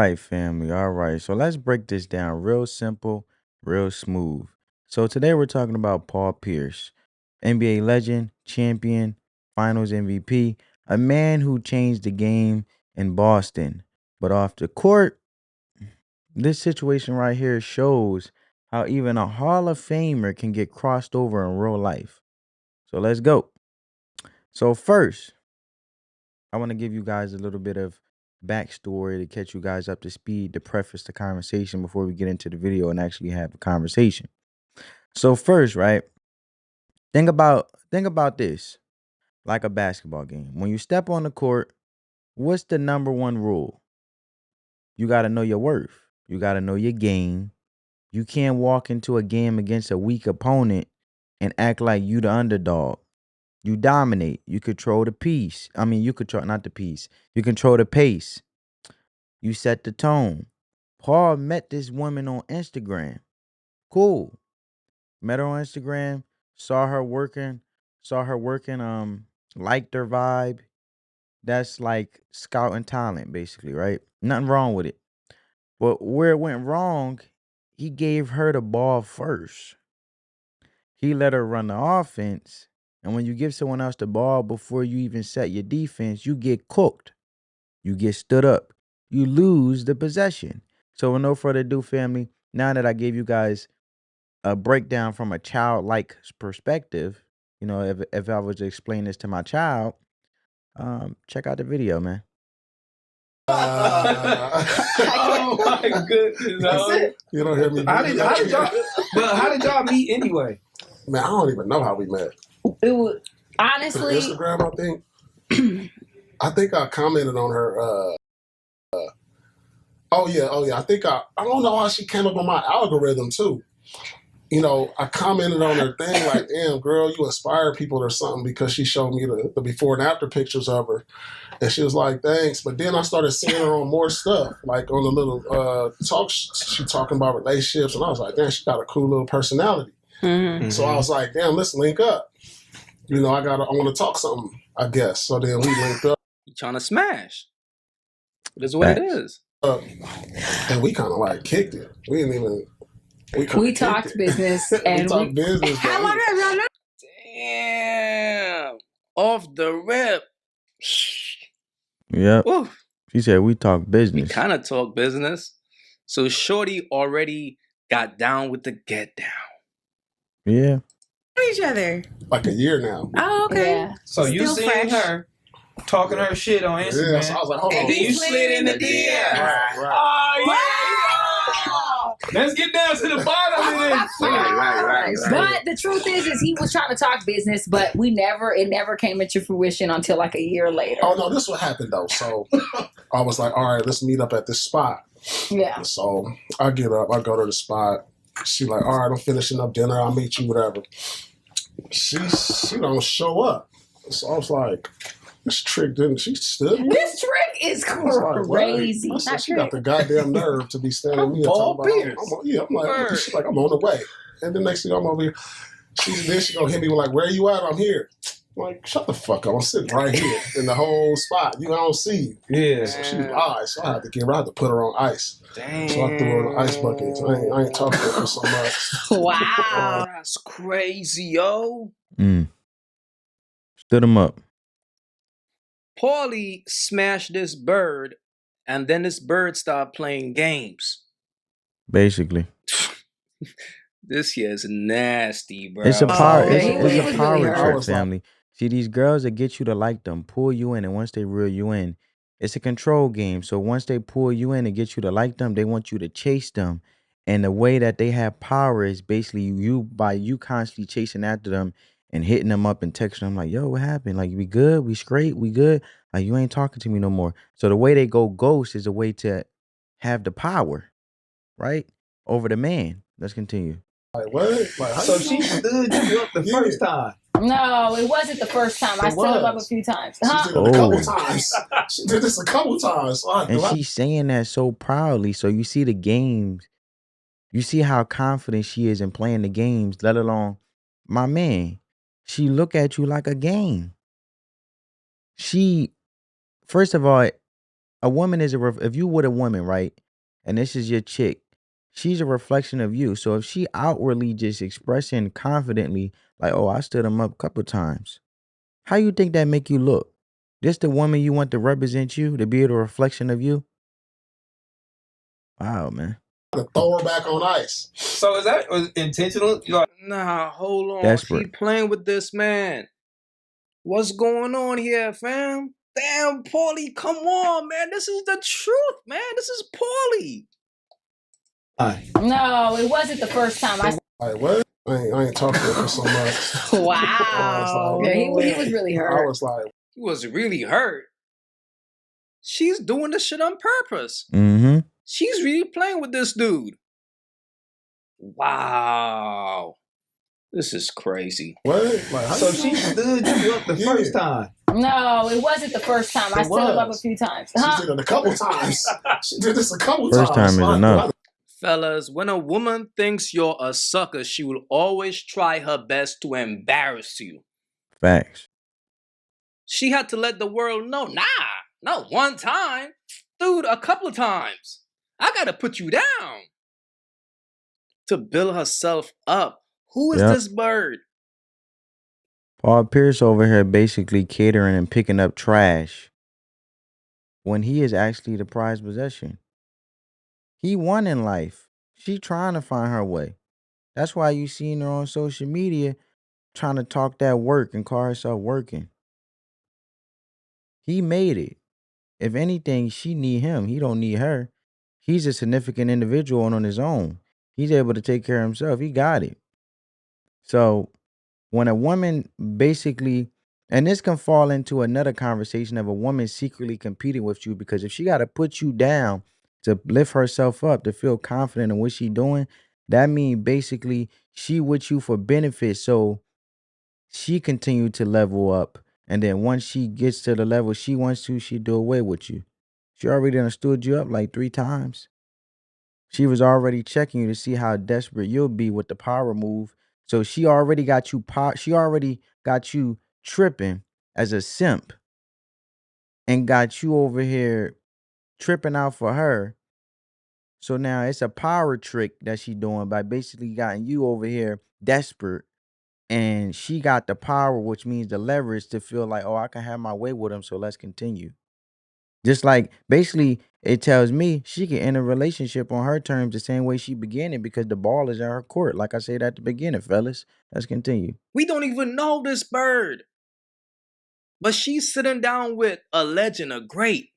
right, family. All right. So let's break this down real simple, real smooth. So today we're talking about Paul Pierce, NBA legend, champion, finals MVP, a man who changed the game in Boston. But off the court, this situation right here shows how even a Hall of Famer can get crossed over in real life. So let's go. So first, I want to give you guys a little bit of backstory to catch you guys up to speed to preface the conversation before we get into the video and actually have a conversation. So first, right, think about this like a basketball game. When you step on the court, what's the number one rule? You got to know your worth. You got to know your game. You can't walk into a game against a weak opponent and act like you the underdog. You dominate. You control the piece. I mean, you control not the piece. You control the pace. You set the tone. Paul met this woman on Instagram. Cool. Met her on Instagram, saw her working, liked her vibe. That's like scouting talent, basically, right? Nothing wrong with it. But where it went wrong, he gave her the ball first. He let her run the offense. And when you give someone else the ball before you even set your defense, you get cooked. You get stood up. You lose the possession. So, with no further ado, family, now that I gave you guys a breakdown from a childlike perspective, if I was to explain this to my child, check out the video, man. Oh my goodness! No. You don't hear me. How did y'all meet anyway? Man, I don't even know how we met. It was honestly Instagram, I think. I think I commented on her. Oh yeah. I think I don't know how she came up on my algorithm too. I commented on her thing like, "Damn, girl, you inspire people or something," because she showed me the before and after pictures of her, and she was like, "Thanks." But then I started seeing her on more stuff, like on the little talk. She talking about relationships, and I was like, "Damn, she got a cool little personality." Mm-hmm. So I was like, "Damn, let's link up." I want to talk something, I guess. So then we linked up. You trying to smash? That's what it is. And we kind of like kicked it. We didn't even. We talked business and we talked business. Damn, off the rip. Yep. Woo. She said we talk We business. kind of talk business. So Shorty already got down with the get down. Yeah. Each other like a year now. Oh, okay. Yeah. So you Still seen fresh. her talking her shit on Instagram. Yeah, so I was like, hold on. And then you slid in the DM. Right. Oh, yeah. Let's get down to the bottom of this. Right. But the truth is he was trying to talk business, but it never came into fruition until like a year later. Oh no, this is what happened though. So I was like, all right, let's meet up at this spot. Yeah. So I get up, I go to the spot. She like, all right, I'm finishing up dinner. I'll meet you, whatever. She don't show up. So I was like, this trick didn't. She stood. This trick is crazy. I said, she got the goddamn nerve to be standing me and talking about. I'm like, she's like, I'm on the way. And the next thing I'm over here, she gonna hit me with like, where you at? I'm here. I'm like, shut the fuck up. I'm sitting right here in the whole spot. I don't see you. Yeah. So she lied. So I had to put her on ice. Damn. So I threw her in the ice bucket. So I ain't talking to her so much. Wow. That's crazy, yo. Stood him up. Paulie smashed this bird, and then this bird started playing games. Basically. This here is nasty, bro. It's a power. It's It's a power really trip, family. See, these girls that get you to like them, pull you in, and once they reel you in, it's a control game. So once they pull you in and get you to like them, they want you to chase them. And the way that they have power is basically you constantly chasing after them and hitting them up and texting them like, yo, what happened? Like, we good? We straight? We good? Like, you ain't talking to me no more. So the way they go ghost is a way to have the power, right? Over the man. Let's continue. Like, what? Like, how So you she know? stood you up the first time. No, it wasn't the first time. I It stood him up a was. few times. She Huh? did it a couple times. She did this a couple times. So And she's saying that so proudly. So you see the games. You see how confident she is in playing the games, let alone my man. She look at you like a game. She, first of all, A woman is if you with a woman, right? And this is your chick, she's a reflection of you. So if she outwardly just expressing confidently, like, oh, I stood him up a couple times, how you think that make you look? This the woman you want to represent you, to be a reflection of you? Wow, man. To throw her back on ice. So is that intentional? Nah, hold on. Desperate. He playing with this man. What's going on here, fam? Damn, Paulie, come on, man. This is the truth, man. This is Paulie. No, it wasn't the first time. Like, what? I ain't talking to her for so much. Wow. Like, Yeah, he was really hurt. I was like, He was really hurt. She's doing this shit on purpose. Mm-hmm. She's really playing with this dude. Wow. This is crazy. what? Like, how So you she know? stood you up the Yeah. first time. No, it wasn't the first time. I It stood him up a was. few times. She did it a couple times. She did this a couple First times. time is enough. Fellas, when a woman thinks you're a sucker, she will always try her best to embarrass you. Facts. She had to let the world know, nah, not one time. Dude, a couple of times. I gotta put you down. To build herself up. Who is Yep. this bird? Paul Pierce over here basically catering and picking up trash when he is actually the prized possession. He won in life. She trying to find her way. That's why you seen her on social media trying to talk that work and call herself working. He made it. If anything, she need him. He don't need her. He's a significant individual on his own. He's able to take care of himself. He got it. So when a woman basically, and this can fall into another conversation of a woman secretly competing with you, because if she got to put you down to lift herself up, to feel confident in what she doing, that means basically she with you for benefit. So she continue to level up. And then once she gets to the level she wants to, she do away with you. She already done stood you up like 3 times. She was already checking you to see how desperate you'll be with the power move. So she already got you she already got you tripping as a simp and got you over here tripping out for her. So now it's a power trick that she doing by basically getting you over here desperate. And she got the power, which means the leverage to feel like, oh, I can have my way with him, so let's continue. Just like basically it tells me she can end a relationship on her terms the same way she began it because the ball is in her court. Like I said at the beginning, fellas. Let's continue. We don't even know this bird. But she's sitting down with a legend, a great.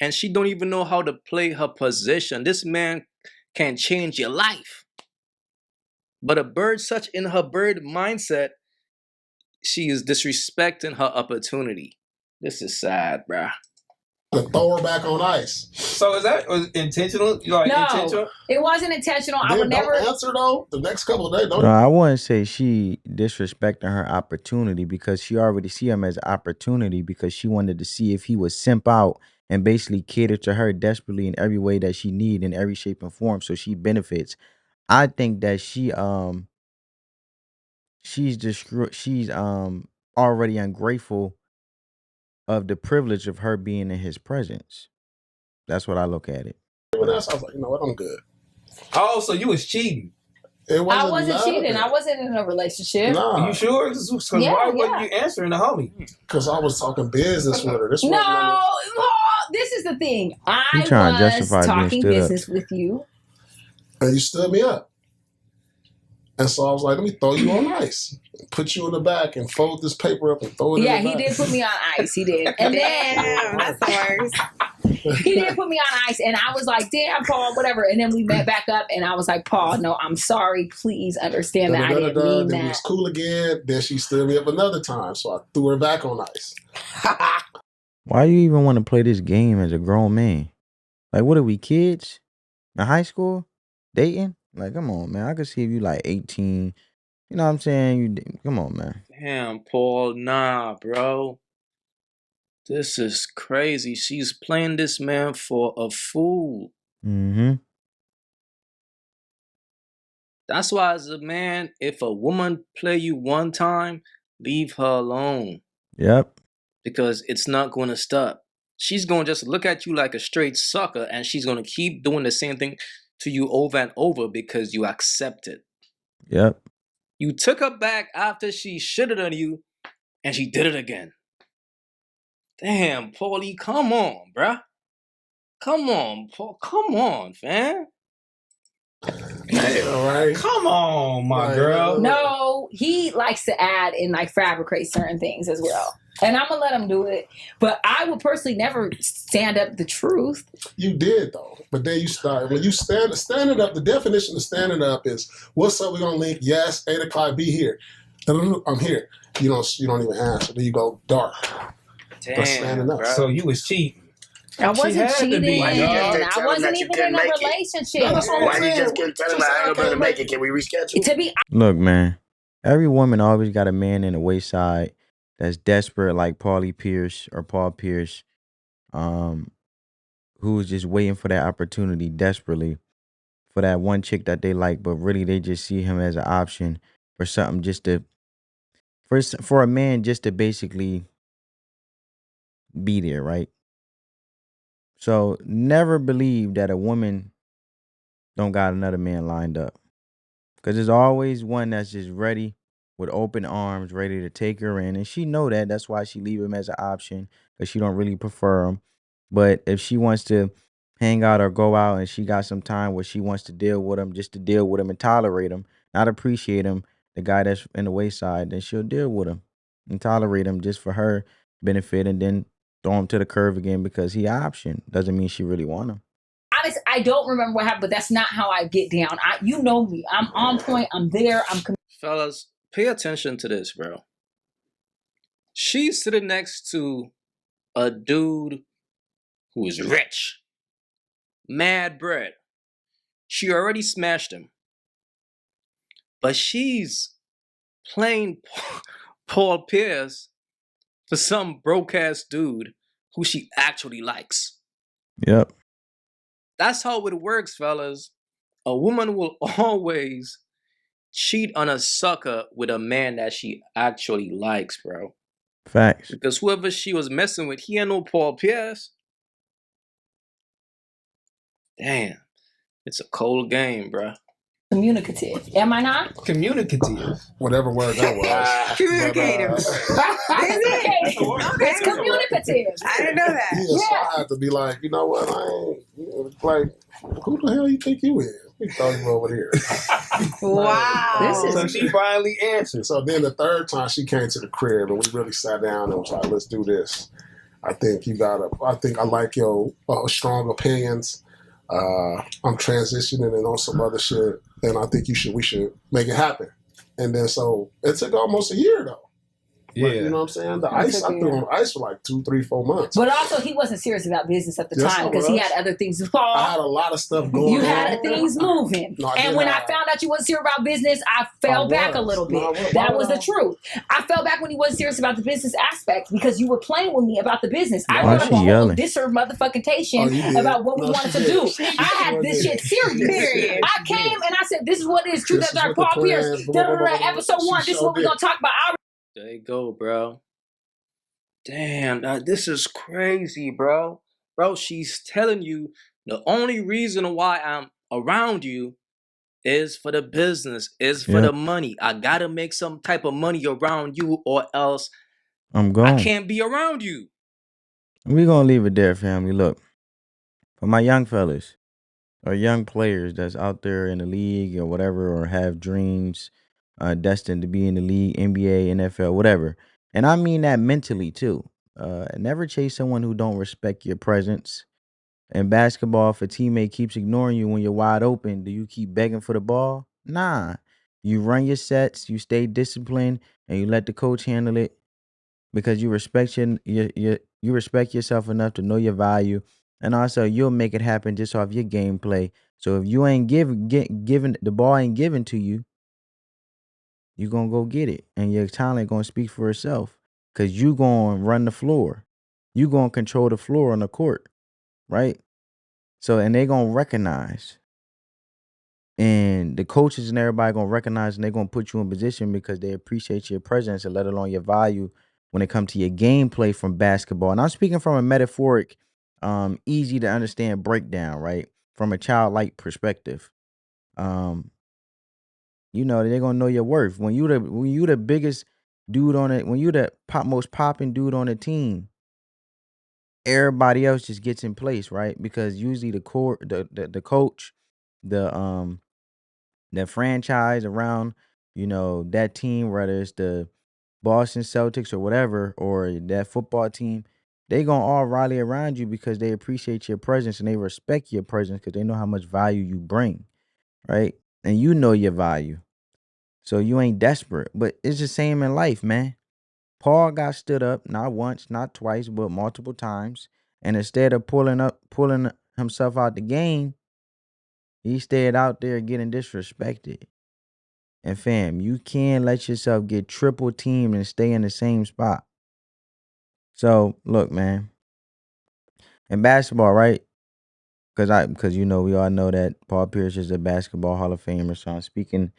And she don't even know how to play her position. This man can change your life. But a bird such in her bird mindset, she is disrespecting her opportunity. This is sad, bruh. To throw her back on ice. So is that intentional? No, Intentional? it wasn't intentional. I Then would don't never. answer though. The next couple of days, don't. No, I wouldn't say she disrespecting her opportunity because she already see him as an opportunity because she wanted to see if he would simp out and basically cater to her desperately in every way that she need in every shape and form so she benefits. I think that she's already ungrateful of the privilege of her being in his presence. That's what I look at it. Everyone else, I was like, you know what, I'm good. Oh, so you was cheating. It wasn't I wasn't none of cheating. that. I wasn't in a relationship. Are Nah, you sure? Because Yeah, why wasn't yeah. you answering the homie? because I was talking business with her. This No, wasn't on this is the thing. You I trying to was justify being talking stood up. business with you. and you stood me up. And so I was like, let me throw you on ice, put you in the back, and fold this paper up and throw it Yeah, in the he back. did put me on ice. He did. And then That's the worst. he did put me on ice. And I was like, damn, Paul, whatever. And then we met back up and I was like, Paul, no, I'm sorry. Please understand that I didn't mean Then we that. was cool again. Then she stood me up another time, so I threw her back on ice. Why you even want to play this game as a grown man? Like, what are we, kids? In high school? Dating? Like, come on, man. I could see if you like 18. You know what I'm saying? Come on, man. Damn, Paul, nah, bro. This is crazy. She's playing this man for a fool. Mm-hmm. That's why, as a man, if a woman play you one time, leave her alone. Yep. because it's not going to stop. She's going to just look at you like a straight sucker, and she's going to keep doing the same thing to you over and over because you accept it. Yep. You took her back after she shitted on you, and she did it again. Damn, Paulie, come on, bruh. Come on, Paul. Come on, fam. All right. Come on, my girl. No, he likes to add and like fabricate certain things as well. And I'm gonna let him do it. But I would personally never stand up the truth. You did though. But then you start when you standing up, the definition of standing up is what's up, we're gonna link, yes, 8 o'clock, be here. I'm here. You don't even answer. Then you go dark. That's standing up. Bruh. So you was cheating. I wasn't had to cheating. be. Why you just I didn't tell him wasn't that you even couldn't in a make it? relationship. No, that's what I'm Why you saying. just couldn't tell him Just I ain't gonna be able to like- make it? Can we reschedule? To be Look, man, every woman always got a man in the wayside that's desperate, like Paulie Pierce or Paul Pierce, who's just waiting for that opportunity desperately for that one chick that they like, but really they just see him as an option for something just to for a man just to basically be there, right? So never believe that a woman don't got another man lined up. Because there's always one that's just ready with open arms, ready to take her in. And she know that. That's why she leave him as an option, because she don't really prefer him. But if she wants to hang out or go out and she got some time where she wants to deal with him, just to deal with him and tolerate him, not appreciate him, the guy that's in the wayside, then she'll deal with him and tolerate him just for her benefit, and then throw him to the curve again because he option. Doesn't mean she really want him. honest, I don't remember what happened, but that's not how I get down. You know me. I'm on point. I'm there. Fellas, pay attention to this, bro. She's sitting next to a dude who is rich, mad bread. She already smashed him, but she's playing Paul Pierce for some broke ass dude who she actually likes. Yep. That's how it works, fellas. A woman will always cheat on a sucker with a man that she actually likes, bro. Facts. Because whoever she was messing with, he ain't no Paul Pierce. Damn. It's a cold game, bro. Communicative. Am I not? Communicative. Whatever word that was. Communicative. It's communicative. I didn't know that. Yeah, so I had to be like, you know what? I ain't like, who the hell you think you is? We thought you were over here. Wow. This is- So she finally answered. So then the third time she came to the crib and we really sat down and was like, let's do this. I think I like your strong opinions. I'm transitioning and on some other shit, and I think we should make it happen. And then so it took almost a year though. Yeah. Like, you know what I'm saying? The ice, I threw on ice for like 2, 3, 4 months. But also, he wasn't serious about business at the Yes, time I because he was. had other things to I fall. had a lot of stuff going You on. had things moving. No, I And did when I have- found out you wasn't serious about business, I fell back a was. little bit. No, I was. That was the truth. I fell back when he wasn't serious about the business aspect because you were playing with me about the business. I Why brought up she a whole yelling? disservice motherfucking Oh, you did. about what we No, wanted she to did. do. She I had sure this did. shit serious. Period. I came and I said, this is what it is. Truth This is after what the Paul Pierce. plans, blah, blah, blah, blah, blah. Episode She 1. This is sure what we're did. going to talk about. There you go, bro. Damn, this is crazy, bro. Bro, she's telling you the only reason why I'm around you is for the business, is for the money. I gotta make some type of money around you or else I'm I gone. can't be around you. We're going to leave it there, family. Look, for my young fellas or young players that's out there in the league or whatever, or have dreams destined to be in the league, NBA, NFL, whatever. And I mean that mentally too. Never chase someone who don't respect your presence. In basketball, if a teammate keeps ignoring you when you're wide open, do you keep begging for the ball? Nah. You run your sets, you stay disciplined, and you let the coach handle it because you respect you respect yourself enough to know your value, and also you'll make it happen just off your gameplay. So if you ain't given the ball ain't given to you, you gonna go get it, and your talent gonna speak for itself because you gonna run the floor, you gonna control the floor on the court, right? So and they gonna recognize, and the coaches and everybody gonna recognize, and they gonna put you in position because they appreciate your presence and let alone your value when it comes to your gameplay from basketball. And I'm speaking from a metaphoric, easy to understand breakdown, right? From a childlike perspective. Um, they're gonna know your worth. When you the biggest dude on it, when you the most popping dude on the team, everybody else just gets in place, right? Because usually the coach, the the franchise around, that team, whether it's the Boston Celtics or whatever, or that football team, they gonna all rally around you because they appreciate your presence and they respect your presence because they know how much value you bring, right? And you know your value. So you ain't desperate. But it's the same in life, man. Paul got stood up not once, not twice, but multiple times. And instead of pulling himself out the game, he stayed out there getting disrespected. And fam, you can't let yourself get triple teamed and stay in the same spot. So look, man, in basketball, right? Because we all know that Paul Pierce is a basketball Hall of Famer. So I'm speaking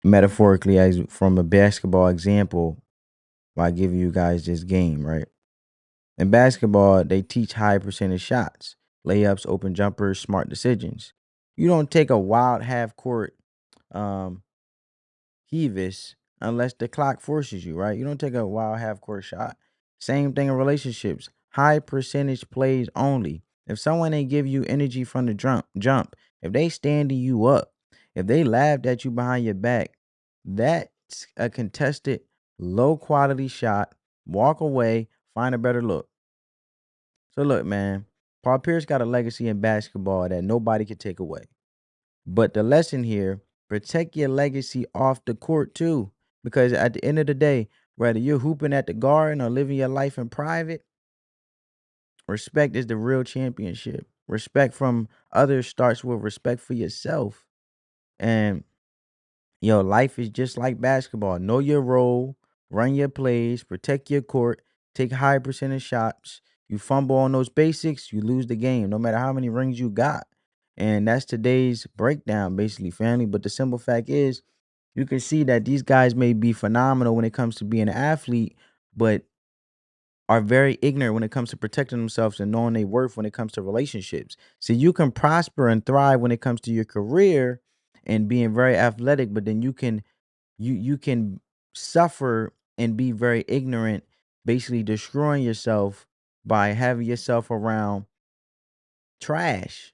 metaphorically as from a basketball example while giving you guys this game, right? In basketball, they teach high percentage shots, layups, open jumpers, smart decisions. You don't take a wild half court um, heavis unless the clock forces you, right? You don't take a wild half court shot. Same thing in relationships. High percentage plays only. If someone ain't give you energy from the jump, if they standing you up, if they laughed at you behind your back, that's a contested, low quality shot. Walk away, find a better look. So look, man, Paul Pierce got a legacy in basketball that nobody could take away. But the lesson here, protect your legacy off the court too. Because at the end of the day, whether you're hooping at the garden or living your life in private, respect is the real championship. Respect from others starts with respect for yourself. And life is just like basketball. Know your role, run your plays, protect your court, take high percentage shots. You fumble on those basics, you lose the game, no matter how many rings you got. And that's today's breakdown, basically, family. But the simple fact is, you can see that these guys may be phenomenal when it comes to being an athlete, but are very ignorant when it comes to protecting themselves and knowing their worth when it comes to relationships. So you can prosper and thrive when it comes to your career and being very athletic, but then you can suffer and be very ignorant, basically destroying yourself by having yourself around trash.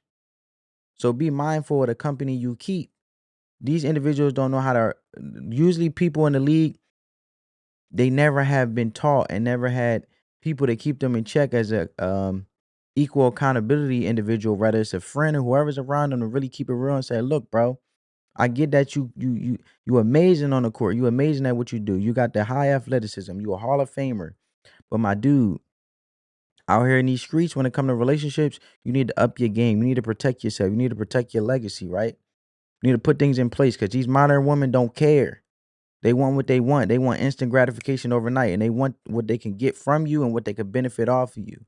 So be mindful of the company you keep. These individuals don't know how to. Usually, people in the league, they never have been taught and never had people to keep them in check as a equal accountability individual. Whether it's a friend or whoever's around them to really keep it real and say, "Look, bro, I get that you amazing on the court. You amazing at what you do. You got the high athleticism. You a Hall of Famer. But my dude, out here in these streets, when it comes to relationships, you need to up your game. You need to protect yourself. You need to protect your legacy, right? You need to put things in place because these modern women don't care. They want what they want. They want instant gratification overnight, and they want what they can get from you and what they could benefit off of you,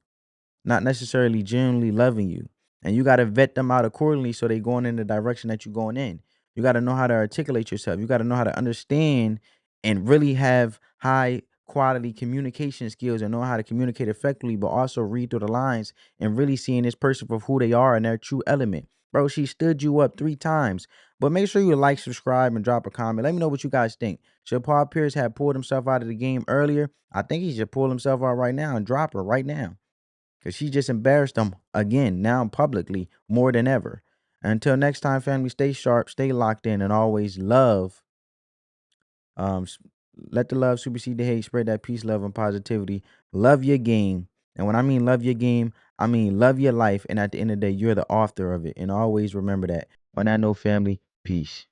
not necessarily genuinely loving you. And you got to vet them out accordingly so they going in the direction that you're going in. You got to know how to articulate yourself. You got to know how to understand and really have high quality communication skills and know how to communicate effectively, but also read through the lines and really seeing this person for who they are and their true element. Bro, she stood you up 3 times. But make sure you like, subscribe, and drop a comment. Let me know what you guys think. Should Paul Pierce have pulled himself out of the game earlier? I think he should pull himself out right now and drop her right now. Because she just embarrassed him again, now publicly, more than ever. Until next time, family, stay sharp, stay locked in, and always love. Let the love supersede the hate, spread that peace, love, and positivity. Love your game. And when I mean love your game, I mean love your life. And at the end of the day, you're the author of it. And always remember that. On that note, family, peace.